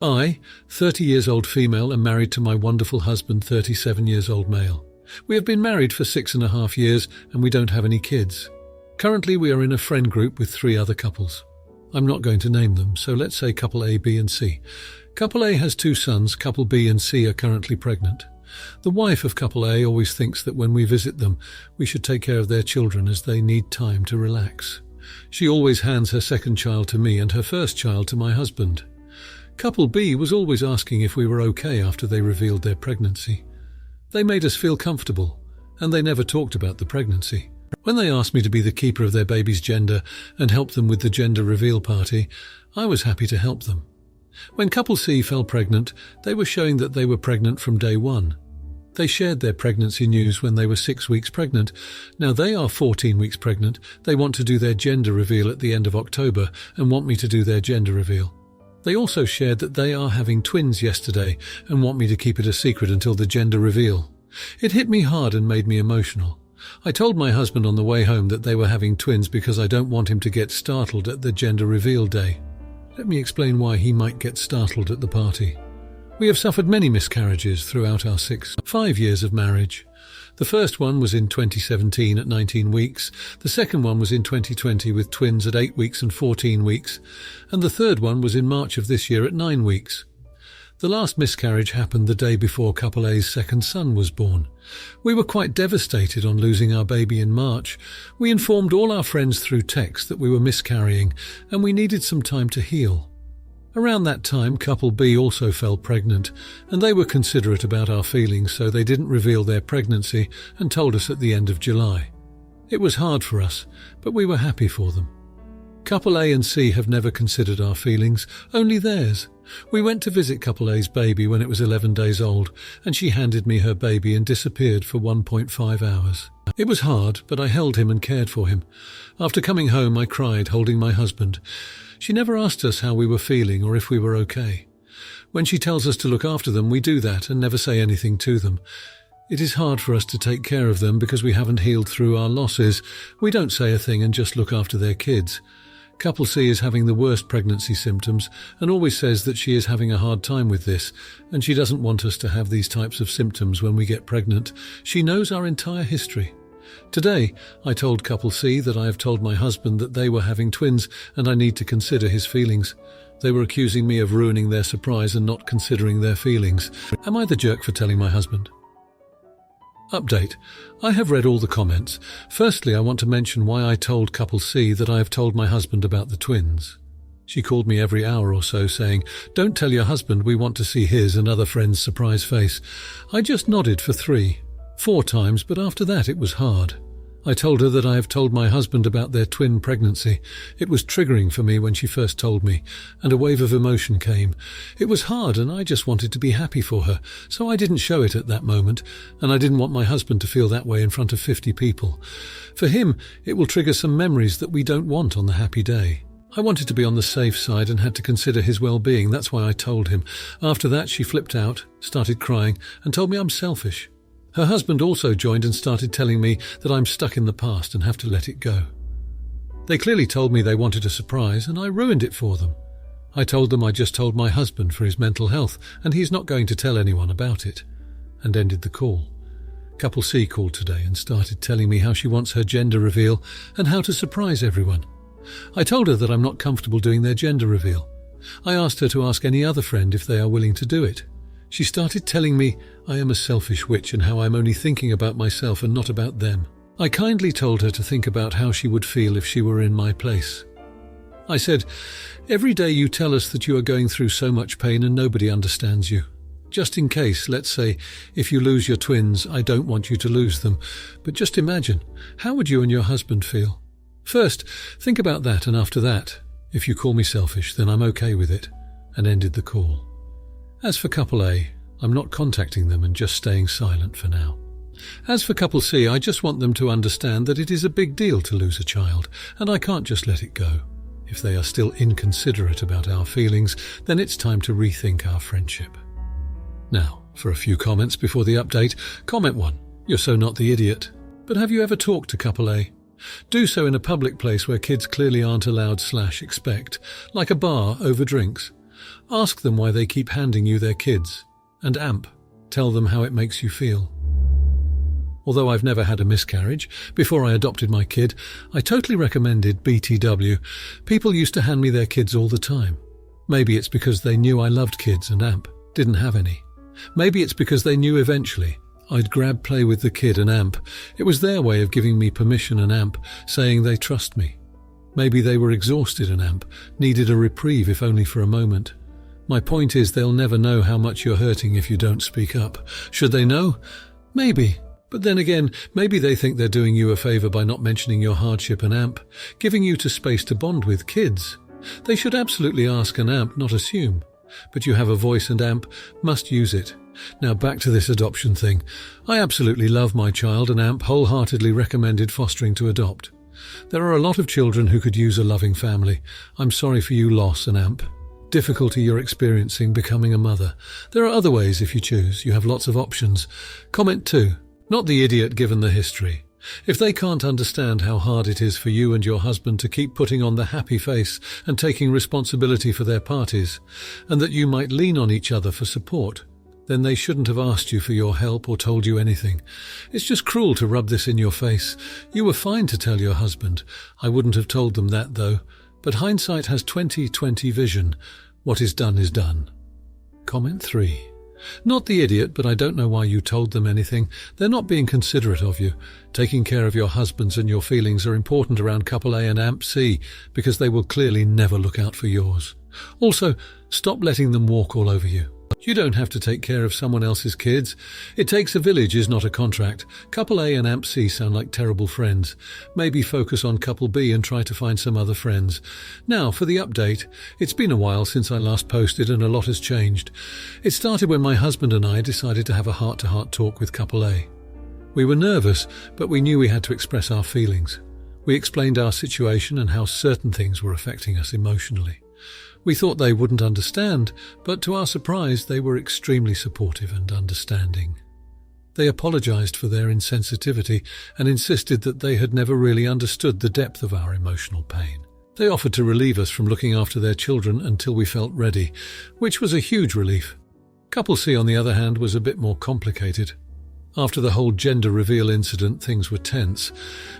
I, 30 years old female, am married to my wonderful husband, 37 years old male. We have been married for 6.5 years and we don't have any kids. Currently we are in a friend group with 3 other couples. I'm not going to name them, so let's say couple A, B and C. Couple A has 2 sons, couple B and C are currently pregnant. The wife of couple A always thinks that when we visit them, we should take care of their children as they need time to relax. She always hands her second child to me and her first child to my husband. Couple B was always asking if we were okay after they revealed their pregnancy. They made us feel comfortable, and they never talked about the pregnancy. When they asked me to be the keeper of their baby's gender and help them with the gender reveal party, I was happy to help them. When couple C fell pregnant, they were showing that they were pregnant from day 1. They shared their pregnancy news when they were 6 weeks pregnant. Now they are 14 weeks pregnant. They want to do their gender reveal at the end of October and want me to do their gender reveal. They also shared that they are having twins yesterday and want me to keep it a secret until the gender reveal. It hit me hard and made me emotional. I told my husband on the way home that they were having twins because I don't want him to get startled at the gender reveal day. Let me explain why he might get startled at the party. We have suffered many miscarriages throughout our 5 years of marriage. The first one was in 2017 at 19 weeks, the second one was in 2020 with twins at 8 weeks and 14 weeks, and the third one was in March of this year at 9 weeks. The last miscarriage happened the day before couple A's second son was born. We were quite devastated on losing our baby in March. We informed all our friends through text that we were miscarrying and we needed some time to heal. Around that time, couple B also fell pregnant, and they were considerate about our feelings, so they didn't reveal their pregnancy and told us at the end of July. It was hard for us, but we were happy for them. Couple A and C have never considered our feelings, only theirs. We went to visit couple A's baby when it was 11 days old, and she handed me her baby and disappeared for 1.5 hours. It was hard, but I held him and cared for him. After coming home, I cried, holding my husband. She never asked us how we were feeling or if we were okay. When she tells us to look after them, we do that and never say anything to them. It is hard for us to take care of them because we haven't healed through our losses. We don't say a thing and just look after their kids. Couple C is having the worst pregnancy symptoms and always says that she is having a hard time with this, and she doesn't want us to have these types of symptoms when we get pregnant. She knows our entire history. Today, I told couple C that I have told my husband that they were having twins and I need to consider his feelings. They were accusing me of ruining their surprise and not considering their feelings. Am I the jerk for telling my husband? Update. I have read all the comments. Firstly, I want to mention why I told couple C that I have told my husband about the twins. She called me every hour or so saying, "Don't tell your husband, we want to see his and other friends' surprise face." I just nodded for 4 times, but after that it was hard. I told her that I have told my husband about their twin pregnancy. It was triggering for me when she first told me, and a wave of emotion came. It was hard and I just wanted to be happy for her, so I didn't show it at that moment, and I didn't want my husband to feel that way in front of 50 people. For him, it will trigger some memories that we don't want on the happy day. I wanted to be on the safe side and had to consider his well-being, that's why I told him. After that, she flipped out, started crying, and told me I'm selfish. Her husband also joined and started telling me that I'm stuck in the past and have to let it go. They clearly told me they wanted a surprise, and I ruined it for them. I told them I just told my husband for his mental health, and he's not going to tell anyone about it, and ended the call. Couple C called today and started telling me how she wants her gender reveal and how to surprise everyone. I told her that I'm not comfortable doing their gender reveal. I asked her to ask any other friend if they are willing to do it. She started telling me I am a selfish witch and how I'm only thinking about myself and not about them. I kindly told her to think about how she would feel if she were in my place. I said, "Every day you tell us that you are going through so much pain and nobody understands you. Just in case, let's say, if you lose your twins, I don't want you to lose them. But just imagine, how would you and your husband feel? First, think about that, and after that, if you call me selfish, then I'm okay with it," and ended the call. As for couple A, I'm not contacting them and just staying silent for now. As for couple C, I just want them to understand that it is a big deal to lose a child, and I can't just let it go. If they are still inconsiderate about our feelings, then it's time to rethink our friendship. Now, for a few comments before the update. Comment 1. You're so not the idiot. But have you ever talked to couple A? Do so in a public place where kids clearly aren't allowed/expect, like a bar over drinks. Ask them why they keep handing you their kids. And AMP. Tell them how it makes you feel. Although I've never had a miscarriage, before I adopted my kid, I totally recommended BTW. People used to hand me their kids all the time. Maybe it's because they knew I loved kids and AMP didn't have any. Maybe it's because they knew eventually I'd grab play with the kid and AMP. It was their way of giving me permission and AMP, saying they trust me. Maybe they were exhausted and AMP needed a reprieve if only for a moment. My point is they'll never know how much you're hurting if you don't speak up. Should they know? Maybe. But then again, maybe they think they're doing you a favour by not mentioning your hardship and AMP, giving you to space to bond with kids. They should absolutely ask and AMP, not assume. But you have a voice and AMP must use it. Now back to this adoption thing. I absolutely love my child and AMP wholeheartedly recommended fostering to adopt. There are a lot of children who could use a loving family. I'm sorry for you loss and AMP. Difficulty you're experiencing becoming a mother. There are other ways if you choose. You have lots of options. Comment 2. Not the idiot given the history. If they can't understand how hard it is for you and your husband to keep putting on the happy face and taking responsibility for their parties, and that you might lean on each other for support, then they shouldn't have asked you for your help or told you anything. It's just cruel to rub this in your face. You were fine to tell your husband. I wouldn't have told them that though. But hindsight has 20/20 vision. What is done is done. Comment 3. Not the idiot, but I don't know why you told them anything. They're not being considerate of you. Taking care of your husbands and your feelings are important around couple A and AMP C, because they will clearly never look out for yours. Also, stop letting them walk all over you. You don't have to take care of someone else's kids. It takes a village is not a contract. Couple A and AMP C sound like terrible friends. Maybe focus on couple B and try to find some other friends. Now, for the update. It's been a while since I last posted and a lot has changed. It started when my husband and I decided to have a heart-to-heart talk with couple A. We were nervous, but we knew we had to express our feelings. We explained our situation and how certain things were affecting us emotionally. We thought they wouldn't understand, but to our surprise, they were extremely supportive and understanding. They apologized for their insensitivity and insisted that they had never really understood the depth of our emotional pain. They offered to relieve us from looking after their children until we felt ready, which was a huge relief. Couple C, on the other hand, was a bit more complicated. After the whole gender reveal incident, things were tense.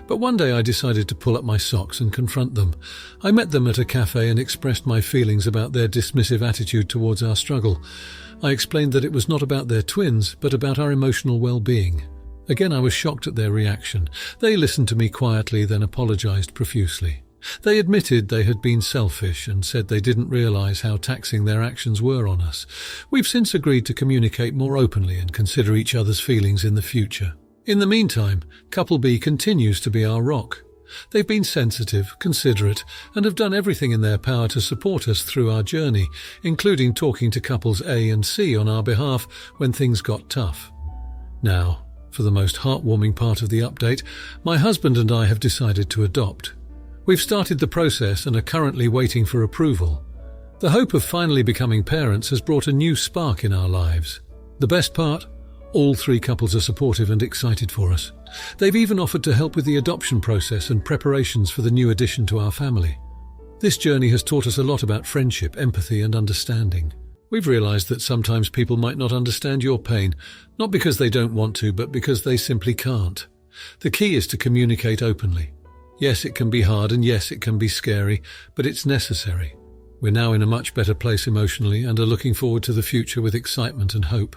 But one day I decided to pull up my socks and confront them. I met them at a cafe and expressed my feelings about their dismissive attitude towards our struggle. I explained that it was not about their twins, but about our emotional well-being. Again, I was shocked at their reaction. They listened to me quietly, then apologized profusely. They admitted they had been selfish and said they didn't realize how taxing their actions were on us. We've since agreed to communicate more openly and consider each other's feelings in the future. In the meantime, couple B continues to be our rock. They've been sensitive, considerate, and have done everything in their power to support us through our journey, including talking to couples A and C on our behalf when things got tough. Now, for the most heartwarming part of the update, my husband and I have decided to adopt. We've started the process and are currently waiting for approval. The hope of finally becoming parents has brought a new spark in our lives. The best part? All 3 couples are supportive and excited for us. They've even offered to help with the adoption process and preparations for the new addition to our family. This journey has taught us a lot about friendship, empathy, and understanding. We've realized that sometimes people might not understand your pain, not because they don't want to, but because they simply can't. The key is to communicate openly. Yes, it can be hard, and yes, it can be scary, but it's necessary. We're now in a much better place emotionally and are looking forward to the future with excitement and hope.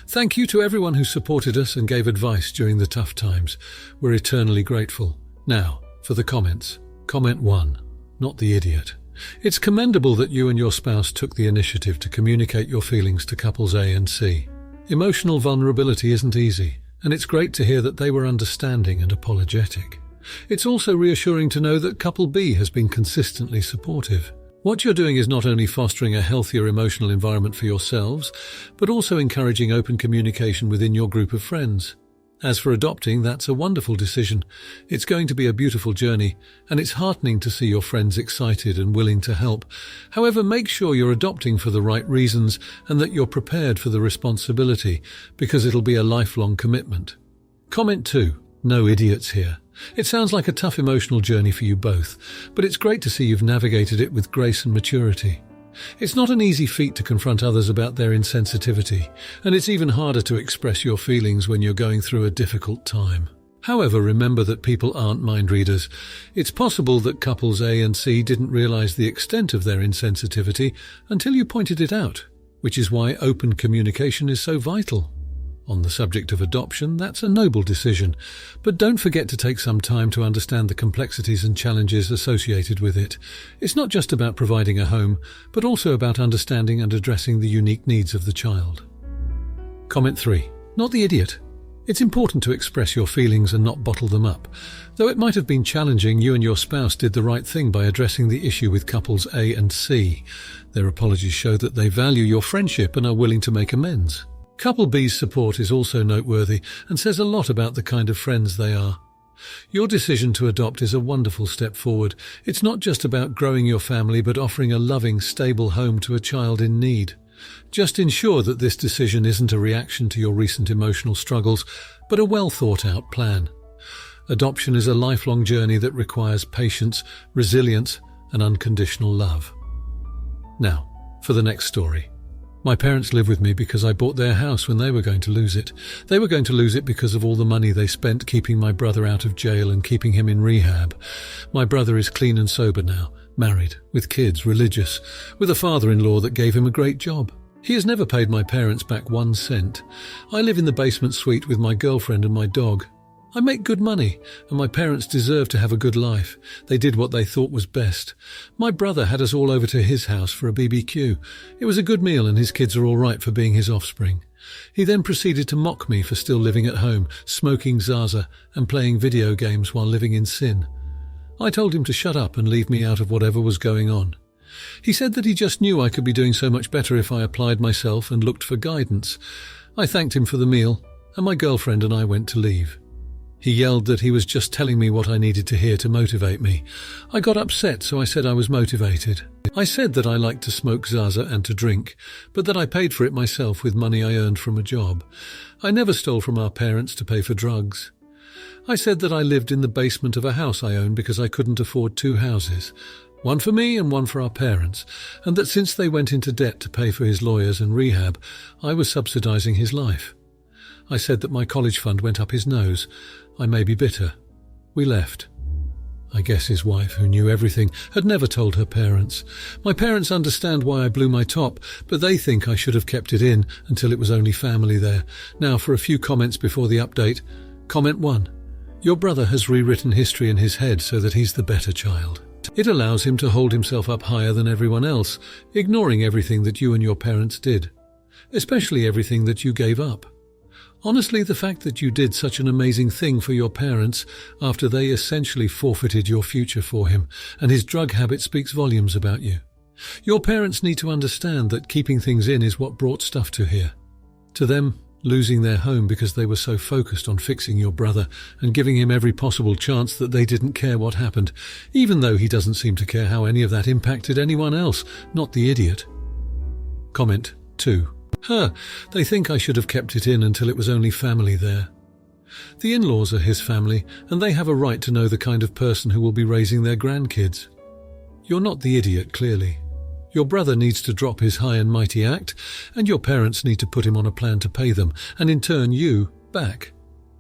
Thank you to everyone who supported us and gave advice during the tough times. We're eternally grateful. Now, for the comments. Comment 1. Not the idiot. It's commendable that you and your spouse took the initiative to communicate your feelings to couples A and C. Emotional vulnerability isn't easy, and it's great to hear that they were understanding and apologetic. It's also reassuring to know that couple B has been consistently supportive. What you're doing is not only fostering a healthier emotional environment for yourselves, but also encouraging open communication within your group of friends. As for adopting, that's a wonderful decision. It's going to be a beautiful journey, and it's heartening to see your friends excited and willing to help. However, make sure you're adopting for the right reasons and that you're prepared for the responsibility, because it'll be a lifelong commitment. Comment 2. No idiots here. It sounds like a tough emotional journey for you both, but it's great to see you've navigated it with grace and maturity. It's not an easy feat to confront others about their insensitivity, and it's even harder to express your feelings when you're going through a difficult time. However, remember that people aren't mind readers. It's possible that couples A and C didn't realize the extent of their insensitivity until you pointed it out, which is why open communication is so vital. On the subject of adoption, that's a noble decision, but don't forget to take some time to understand the complexities and challenges associated with it. It's not just about providing a home, but also about understanding and addressing the unique needs of the child. Comment 3. Not the idiot. It's important to express your feelings and not bottle them up. Though it might have been challenging, you and your spouse did the right thing by addressing the issue with couples A and C. Their apologies show that they value your friendship and are willing to make amends. Couple B's support is also noteworthy and says a lot about the kind of friends they are. Your decision to adopt is a wonderful step forward. It's not just about growing your family, but offering a loving, stable home to a child in need. Just ensure that this decision isn't a reaction to your recent emotional struggles, but a well-thought-out plan. Adoption is a lifelong journey that requires patience, resilience, and unconditional love. Now, for the next story. My parents live with me because I bought their house when they were going to lose it. They were going to lose it because of all the money they spent keeping my brother out of jail and keeping him in rehab. My brother is clean and sober now, married, with kids, religious, with a father-in-law that gave him a great job. He has never paid my parents back 1 cent. I live in the basement suite with my girlfriend and my dog. I make good money, and my parents deserve to have a good life. They did what they thought was best. My brother had us all over to his house for a BBQ. It was a good meal, and his kids are all right for being his offspring. He then proceeded to mock me for still living at home, smoking Zaza, and playing video games while living in sin. I told him to shut up and leave me out of whatever was going on. He said that he just knew I could be doing so much better if I applied myself and looked for guidance. I thanked him for the meal, and my girlfriend and I went to leave. He yelled that he was just telling me what I needed to hear to motivate me. I got upset, so I said I was motivated. I said that I liked to smoke Zaza and to drink, but that I paid for it myself with money I earned from a job. I never stole from our parents to pay for drugs. I said that I lived in the basement of a house I owned because I couldn't afford 2 houses, one for me and one for our parents, and that since they went into debt to pay for his lawyers and rehab, I was subsidizing his life. I said that my college fund went up his nose. I may be bitter. We left. I guess his wife, who knew everything, had never told her parents. My parents understand why I blew my top, but they think I should have kept it in until it was only family there. Now for a few comments before the update. Comment 1. Your brother has rewritten history in his head so that he's the better child. It allows him to hold himself up higher than everyone else, ignoring everything that you and your parents did, especially everything that you gave up. Honestly, the fact that you did such an amazing thing for your parents after they essentially forfeited your future for him and his drug habit speaks volumes about you. Your parents need to understand that keeping things in is what brought stuff to here. To them, losing their home because they were so focused on fixing your brother and giving him every possible chance that they didn't care what happened, even though he doesn't seem to care how any of that impacted anyone else, not the idiot. Comment 2. They think I should have kept it in until it was only family there. The in-laws are his family, and they have a right to know the kind of person who will be raising their grandkids. You're not the idiot, clearly. Your brother needs to drop his high and mighty act, and your parents need to put him on a plan to pay them, and in turn you, back.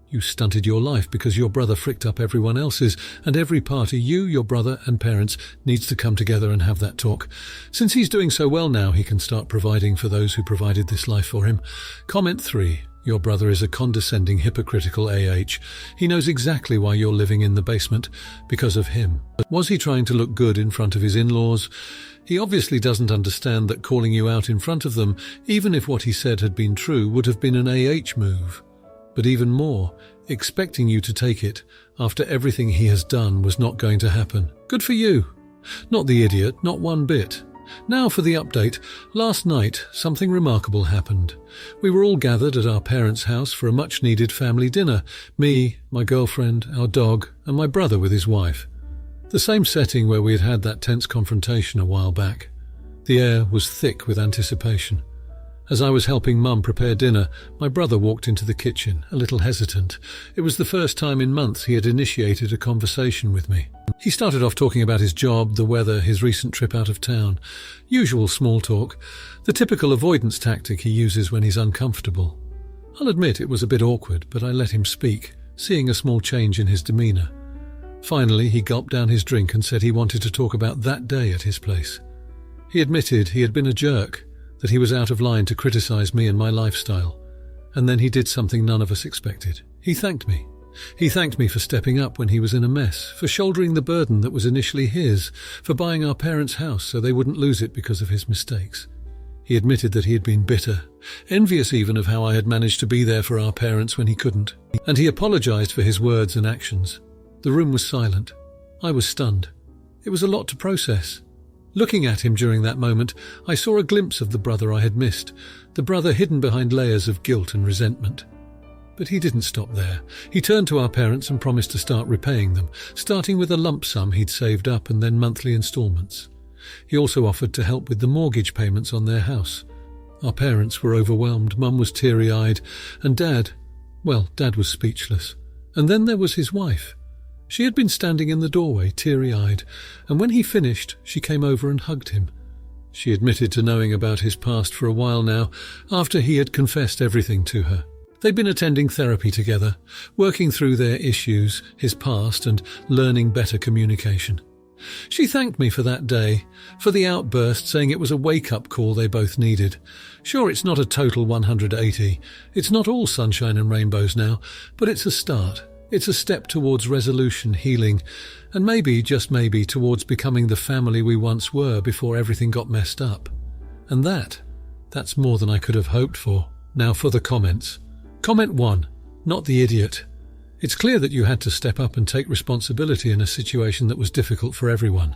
You stunted your life because your brother fricked up everyone else's, and every party, you, your brother, and parents, needs to come together and have that talk. Since he's doing so well now, he can start providing for those who provided this life for him. Comment 3. Your brother is a condescending, hypocritical AH. He knows exactly why you're living in the basement, because of him. Was he trying to look good in front of his in-laws? He obviously doesn't understand that calling you out in front of them, even if what he said had been true, would have been an AH move. But even more, expecting you to take it after everything he has done was not going to happen. Good for you. Not the idiot, not one bit. Now for the update. Last night, something remarkable happened. We were all gathered at our parents' house for a much-needed family dinner. Me, my girlfriend, our dog, and my brother with his wife. The same setting where we had had that tense confrontation a while back. The air was thick with anticipation. As I was helping Mum prepare dinner, my brother walked into the kitchen, a little hesitant. It was the first time in months he had initiated a conversation with me. He started off talking about his job, the weather, his recent trip out of town. Usual small talk, the typical avoidance tactic he uses when he's uncomfortable. I'll admit it was a bit awkward, but I let him speak, seeing a small change in his demeanour. Finally, he gulped down his drink and said he wanted to talk about that day at his place. He admitted he had been a jerk, that he was out of line to criticise me and my lifestyle. And then he did something none of us expected. He thanked me. He thanked me for stepping up when he was in a mess, for shouldering the burden that was initially his, for buying our parents' house so they wouldn't lose it because of his mistakes. He admitted that he had been bitter, envious even of how I had managed to be there for our parents when he couldn't. And he apologised for his words and actions. The room was silent. I was stunned. It was a lot to process. Looking at him during that moment, I saw a glimpse of the brother I had missed, the brother hidden behind layers of guilt and resentment. But he didn't stop there. He turned to our parents and promised to start repaying them, starting with a lump sum he'd saved up and then monthly instalments. He also offered to help with the mortgage payments on their house. Our parents were overwhelmed. Mum was teary-eyed, and Dad was speechless. And then there was his wife. She had been standing in the doorway, teary-eyed, and when he finished, she came over and hugged him. She admitted to knowing about his past for a while now, after he had confessed everything to her. They'd been attending therapy together, working through their issues, his past, and learning better communication. She thanked me for that day, for the outburst, saying it was a wake-up call they both needed. Sure, it's not a total 180. It's not all sunshine and rainbows now, but it's a start. It's a step towards resolution, healing, and maybe, just maybe, towards becoming the family we once were before everything got messed up. And that's more than I could have hoped for. Now for the comments. Comment 1. Not the idiot. It's clear that you had to step up and take responsibility in a situation that was difficult for everyone.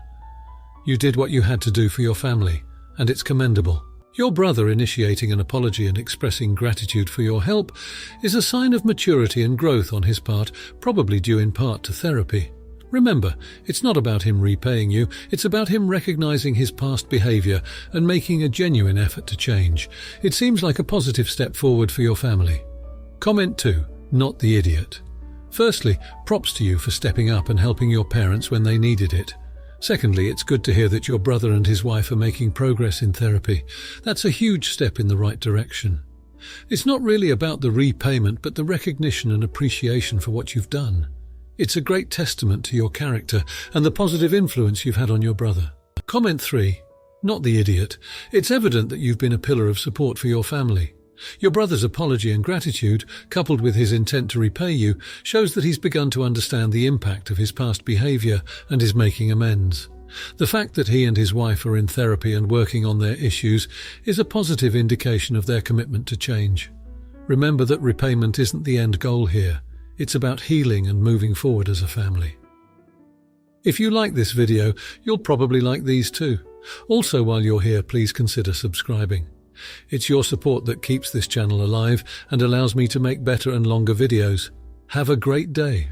You did what you had to do for your family, and it's commendable. Your brother initiating an apology and expressing gratitude for your help is a sign of maturity and growth on his part, probably due in part to therapy. Remember, it's not about him repaying you, it's about him recognizing his past behavior and making a genuine effort to change. It seems like a positive step forward for your family. Comment 2. Not the idiot. Firstly, props to you for stepping up and helping your parents when they needed it. Secondly, it's good to hear that your brother and his wife are making progress in therapy. That's a huge step in the right direction. It's not really about the repayment, but the recognition and appreciation for what you've done. It's a great testament to your character and the positive influence you've had on your brother. Comment 3. Not the idiot. It's evident that you've been a pillar of support for your family. Your brother's apology and gratitude, coupled with his intent to repay you, shows that he's begun to understand the impact of his past behavior and is making amends. The fact that he and his wife are in therapy and working on their issues is a positive indication of their commitment to change. Remember that repayment isn't the end goal here. It's about healing and moving forward as a family. If you like this video, you'll probably like these too. Also, while you're here, please consider subscribing. It's your support that keeps this channel alive and allows me to make better and longer videos. Have a great day.